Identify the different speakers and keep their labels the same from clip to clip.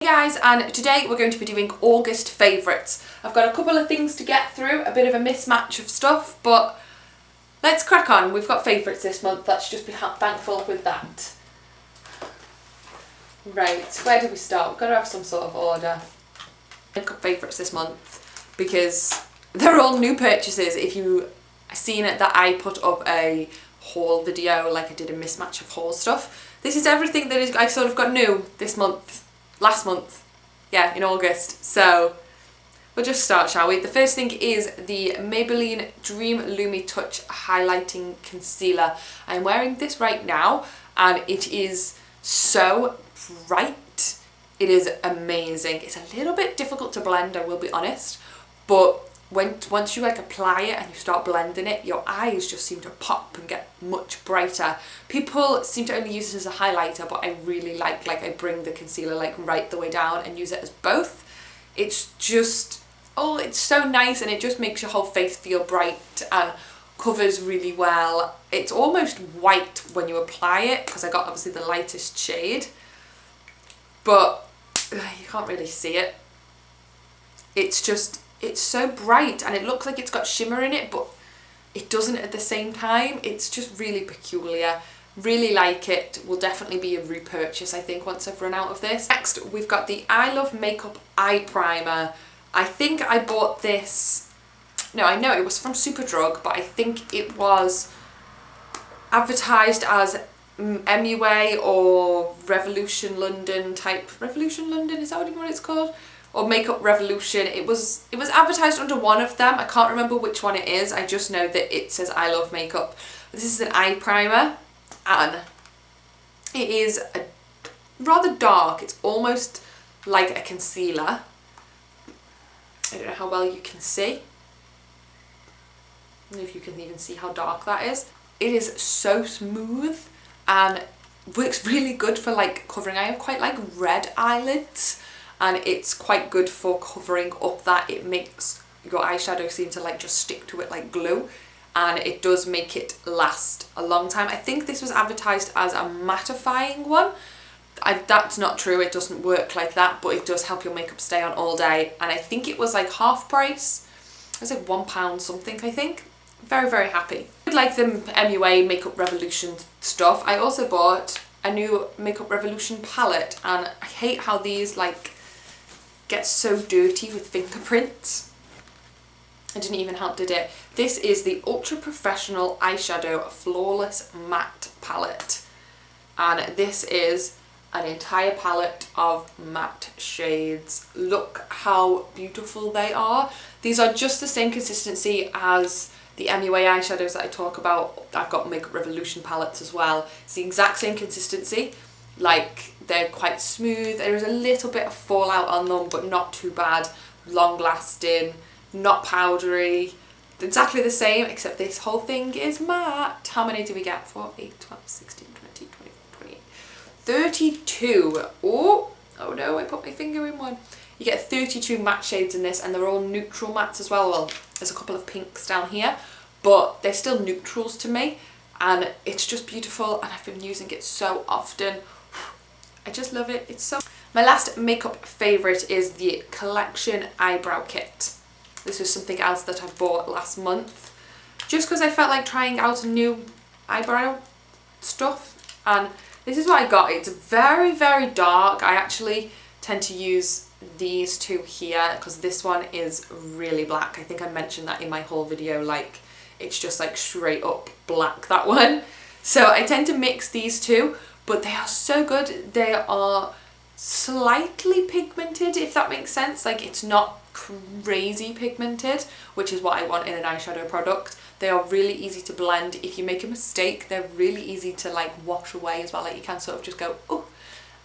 Speaker 1: Hey guys, and today we're going to be doing August favourites. I've got a couple of things to get through, a bit of a mismatch of stuff, but let's crack on. We've got favourites this month, let's just be thankful with that. Right, where do we start? We've got to have some sort of order. I've got favourites this month because they're all new purchases. If you've seen it that I put up a haul video, like I did a mismatch of haul stuff, this is everything that I sort of got new this month. Last month, yeah, in August. So we'll just start, shall we? The first thing is the Maybelline Dream Lumi Touch Highlighting Concealer. I'm wearing this right now and it is so bright. It is amazing. It's a little bit difficult to blend, I will be honest, but once you like apply it and you start blending it, your eyes just seem to pop and get much brighter. People seem to only use it as a highlighter, but I really like I bring the concealer like right the way down and use it as both. It's just, oh, it's so nice, and it just makes your whole face feel bright and covers really well. It's almost white when you apply it because I got obviously the lightest shade, but you can't really see it. It's so bright and it looks like it's got shimmer in it, but it doesn't at the same time. It's just really peculiar. Really like it. Will definitely be a repurchase, I think, once I've run out of this. Next, we've got the I Love Makeup Eye Primer. I think I bought this, no, I know it was from Superdrug, but I think it was advertised as MUA or Revolution London type. Revolution London, is that what it's called? Or Makeup Revolution. It was advertised under one of them. I can't remember which one it is. I just know that it says I Love Makeup. This is an eye primer and it is rather dark. It's almost like a concealer. I don't know how well you can see. I don't know if you can even see how dark that is. It is so smooth and works really good for like covering. I have quite like red eyelids, and it's quite good for covering up that. It makes your eyeshadow seem to like just stick to it like glue, and it does make it last a long time. I think this was advertised as a mattifying one. That's not true, it doesn't work like that, but it does help your makeup stay on all day, and I think it was like half price. It was like £1 something, I think. Very, very happy. I like the MUA Makeup Revolution stuff. I also bought a new Makeup Revolution palette, and I hate how these like get so dirty with fingerprints. It didn't even help, did it? This is the Ultra Professional Eyeshadow Flawless Matte Palette, and this is an entire palette of matte shades. Look how beautiful they are. These are just the same consistency as the MUA eyeshadows that I talk about. I've got Makeup Revolution palettes as well. It's the exact same consistency. Like, they're quite smooth. There is a little bit of fallout on them, but not too bad. Long lasting, not powdery. Exactly the same, except this whole thing is matte. How many do we get? 4, 8, 12, 16, 20, 24, 28, 32. Oh no, I put my finger in one. You get 32 matte shades in this, and they're all neutral mattes as well. Well, there's a couple of pinks down here, but they're still neutrals to me, and it's just beautiful, and I've been using it so often. I just love it. It's so... My last makeup favourite is the Collection Eyebrow Kit. This was something else that I bought last month, just because I felt like trying out new eyebrow stuff, and this is what I got. It's very, very dark. I actually tend to use these two here because this one is really black. I think I mentioned that in my whole video, like it's just like straight up black, that one. So I tend to mix these two, but they are so good. They are slightly pigmented, if that makes sense. Like, it's not crazy pigmented, which is what I want in an eyeshadow product. They are really easy to blend. If you make a mistake, they're really easy to like wash away as well. Like, you can sort of just go, oh,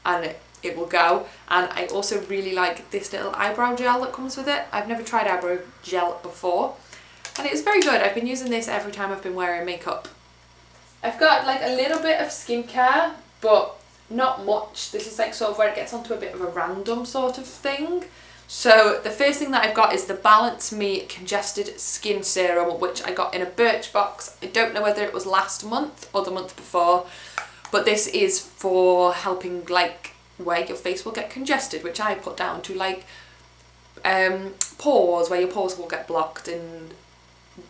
Speaker 1: and it will go. And I also really like this little eyebrow gel that comes with it. I've never tried eyebrow gel before, and it's very good. I've been using this every time I've been wearing makeup. I've got like a little bit of skincare, but not much. This is like sort of where it gets onto a bit of a random sort of thing. So the first thing that I've got is the Balance Me Congested Skin Serum, which I got in a Birchbox. I don't know whether it was last month or the month before, but this is for helping like where your face will get congested, which I put down to like pores, where your pores will get blocked and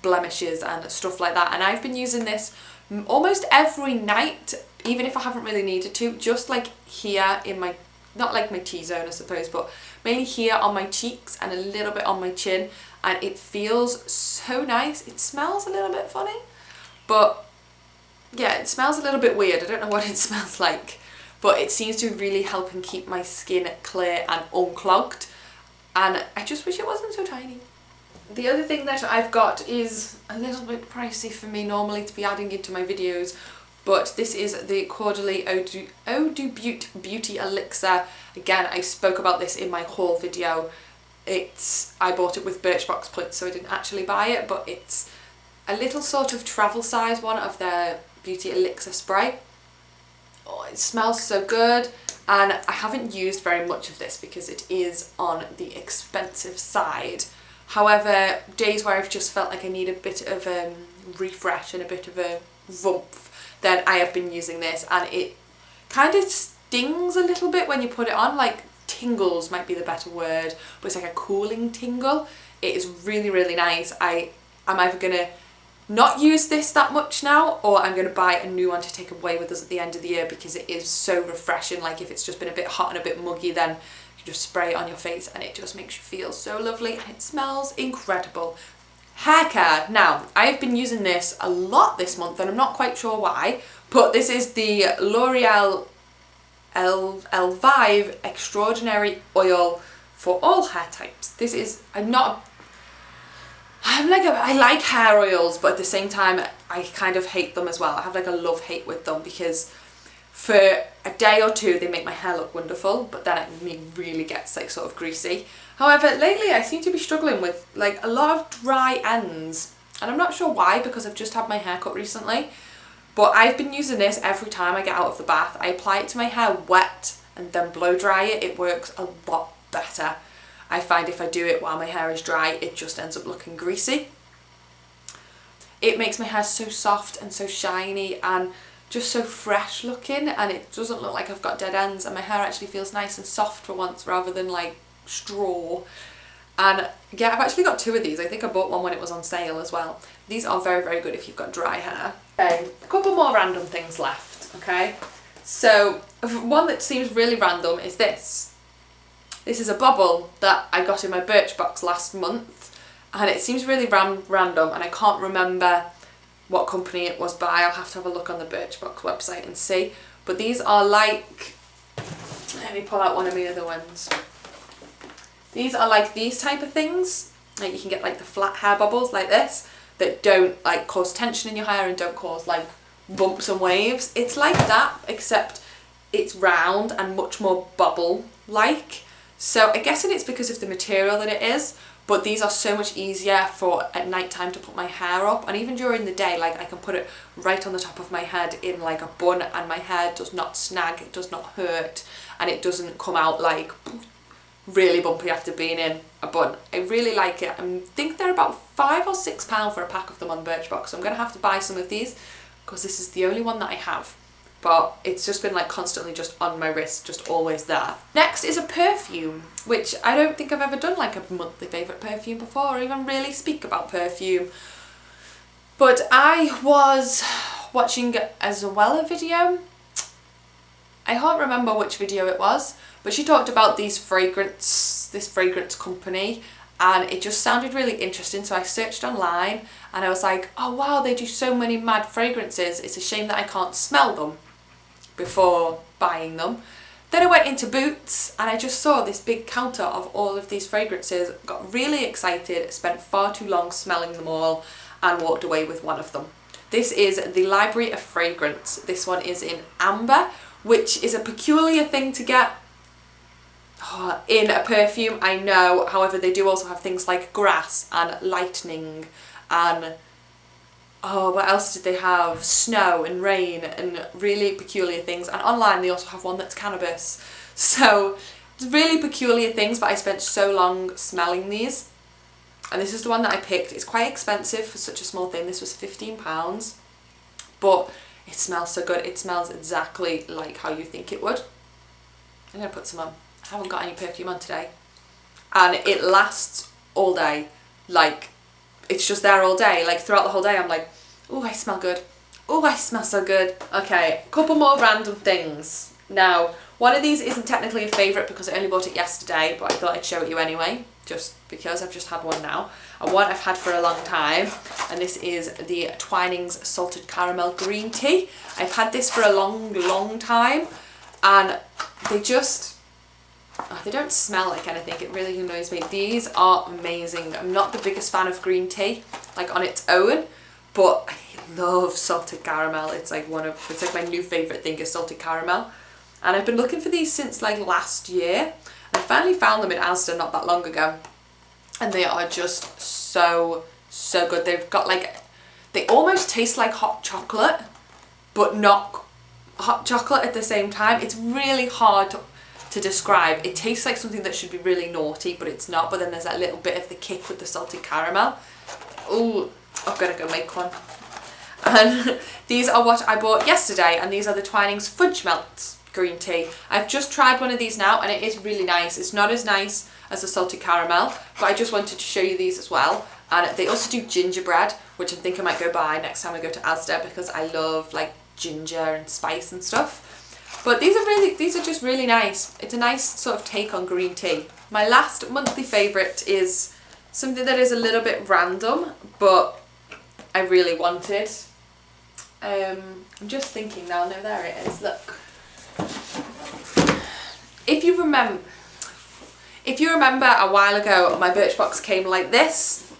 Speaker 1: blemishes and stuff like that. And I've been using this almost every night, even if I haven't really needed to, just like here in my, not like my T-zone I suppose, but mainly here on my cheeks and a little bit on my chin, and it feels so nice. It smells a little bit funny, but yeah, it smells a little bit weird. I don't know what it smells like, but it seems to really help and keep my skin clear and unclogged, and I just wish it wasn't so tiny. The other thing that I've got is a little bit pricey for me normally to be adding into my videos, but this is the Quarterly Eau de Beauty Elixir. Again, I spoke about this in my haul video. I bought it with Birchbox points, so I didn't actually buy it, but it's a little sort of travel size one of their Beauty Elixir spray. Oh, it smells so good, and I haven't used very much of this because it is on the expensive side. However, days where I've just felt like I need a bit of a refresh and a bit of a oomph, then I have been using this, and it kind of stings a little bit when you put it on, like tingles might be the better word, but it's like a cooling tingle. It is really, really nice. I'm either going to not use this that much now, or I'm going to buy a new one to take away with us at the end of the year, because it is so refreshing. Like if it's just been a bit hot and a bit muggy, then you just spray it on your face and it just makes you feel so lovely, and it smells incredible. Hair care. Now, I've been using this a lot this month and I'm not quite sure why, but this is the L'Oreal Elvive Extraordinary Oil for all hair types. This is, I like hair oils, but at the same time I kind of hate them as well. I have like a love-hate with them, because for a day or two they make my hair look wonderful, but then it really gets like sort of greasy. However, lately I seem to be struggling with like a lot of dry ends, and I'm not sure why, because I've just had my hair cut recently, but I've been using this every time I get out of the bath. I apply it to my hair wet and then blow dry it. It works a lot better. I find if I do it while my hair is dry, it just ends up looking greasy. It makes my hair so soft and so shiny and just so fresh looking, and it doesn't look like I've got dead ends, and my hair actually feels nice and soft for once rather than like straw. And yeah, I've actually got two of these. I think I bought one when it was on sale as well. These are very, very good if you've got dry hair. Okay, a couple more random things left, okay? So one that seems really random is this. This is a bubble that I got in my Birchbox last month, and it seems really random, and I can't remember what company it was by. I'll have to have a look on the Birchbox website and see. But these are like, let me pull out one of my other ones. These are like these type of things. Like you can get like the flat hair bubbles like this that don't like cause tension in your hair and don't cause like bumps and waves. It's like that, except it's round and much more bubble like. So I guess it's because of the material that it is, but these are so much easier for at night time to put my hair up, and even during the day, like I can put it right on the top of my head in like a bun, and my hair does not snag, it does not hurt, and it doesn't come out like really bumpy after being in a bun. I really like it. I think they're about £5 or £6 for a pack of them on Birchbox, so I'm going to have to buy some of these because this is the only one that I have. But it's just been like constantly just on my wrist, just always there. Next is a perfume, which I don't think I've ever done like a monthly favourite perfume before, or even really speak about perfume. But I was watching a Zoella video. I can't remember which video it was, but she talked about this fragrance company, and it just sounded really interesting. So I searched online and I was like, oh wow, they do so many mad fragrances. It's a shame that I can't smell them before buying them. Then I went into Boots and I just saw this big counter of all of these fragrances, got really excited, spent far too long smelling them all, and walked away with one of them. This is the Library of Fragrance. This one is in amber, which is a peculiar thing to get in a perfume, I know. However, they do also have things like grass and lightning and what else did they have? Snow and rain and really peculiar things. And online they also have one that's cannabis. So it's really peculiar things, but I spent so long smelling these. And this is the one that I picked. It's quite expensive for such a small thing. This was £15. But it smells so good. It smells exactly like how you think it would. I'm going to put some on. I haven't got any perfume on today. And it lasts all day. Like, it's just there all day. Like, throughout the whole day I'm like, oh, I smell good. Oh, I smell so good. Okay, a couple more random things. Now, one of these isn't technically a favourite because I only bought it yesterday, but I thought I'd show it you anyway, just because I've just had one now. And one I've had for a long time, and this is the Twinings Salted Caramel Green Tea. I've had this for a long time, and they just, they don't smell like anything. It really annoys me. These are amazing. I'm not the biggest fan of green tea, like on its own, but I love salted caramel. It's like it's like my new favourite thing is salted caramel. And I've been looking for these since like last year. And I finally found them in Asda not that long ago. And they are just so good. They've got like, they almost taste like hot chocolate, but not hot chocolate at the same time. It's really hard to describe. It tastes like something that should be really naughty, but it's not. But then there's that little bit of the kick with the salted caramel. Ooh, I've got to go make one. And these are what I bought yesterday, and these are the Twinings Fudge Melt Green Tea. I've just tried one of these now, and it is really nice. It's not as nice as the salted caramel, but I just wanted to show you these as well. And they also do gingerbread, which I think I might go buy next time I go to Asda, because I love like ginger and spice and stuff. But these are just really nice. It's a nice sort of take on green tea. My last monthly favourite is something that is a little bit random, but I really wanted. I'm just thinking now. No, there it is. Look. If you remember a while ago, my Birchbox came like this,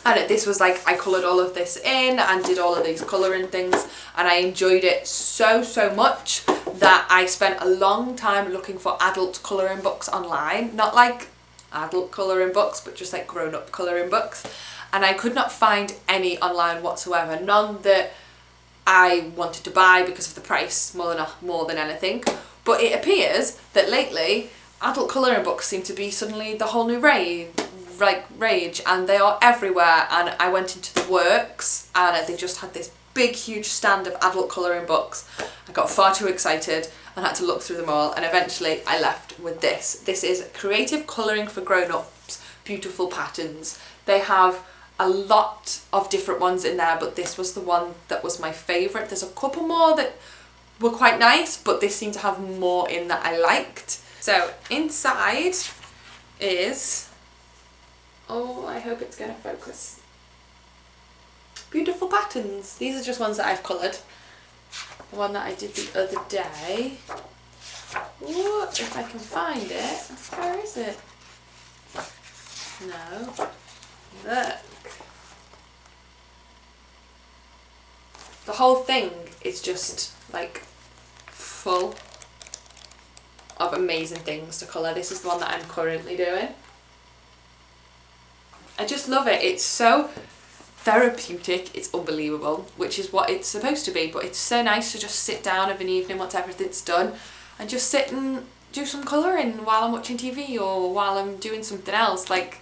Speaker 1: and this was like, I coloured all of this in and did all of these colouring things, and I enjoyed it so much that I spent a long time looking for adult colouring books online. Not like adult colouring books, but just like grown-up colouring books, and I could not find any online whatsoever. None that I wanted to buy because of the price more than anything. But it appears that lately adult colouring books seem to be suddenly the whole new rage, and they are everywhere. And I went into the Works, and they just had this big huge stand of adult colouring books. I got far too excited and had to look through them all, and eventually I left with this. This is Creative Colouring for Grown-Ups, Beautiful Patterns. They have a lot of different ones in there, but this was the one that was my favourite. There's a couple more that were quite nice, but this seemed to have more in that I liked. So inside is, oh, I hope it's going to focus, Beautiful Patterns. These are just ones that I've coloured. The one that I did the other day. Ooh, if I can find it. Where is it? No. Look. The whole thing is just like full of amazing things to colour. This is the one that I'm currently doing. I just love it. It's so therapeutic, it's unbelievable, which is what it's supposed to be, but it's so nice to just sit down of an evening once everything's done and just sit and do some colouring while I'm watching TV or while I'm doing something else. Like,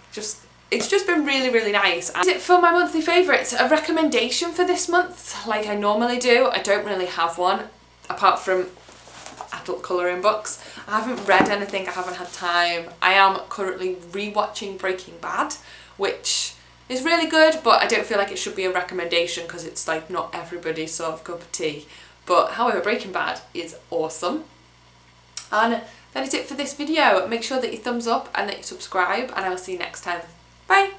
Speaker 1: it's just been really nice. Is it for my monthly favourites? A recommendation for this month, like I normally do? I don't really have one, apart from adult colouring books. I haven't read anything, I haven't had time. I am currently rewatching Breaking Bad, which is really good, but I don't feel like it should be a recommendation because it's like not everybody's sort of cup of tea. But however, Breaking Bad is awesome. And that is it for this video. Make sure that you thumbs up and that you subscribe, and I will see you next time. Bye!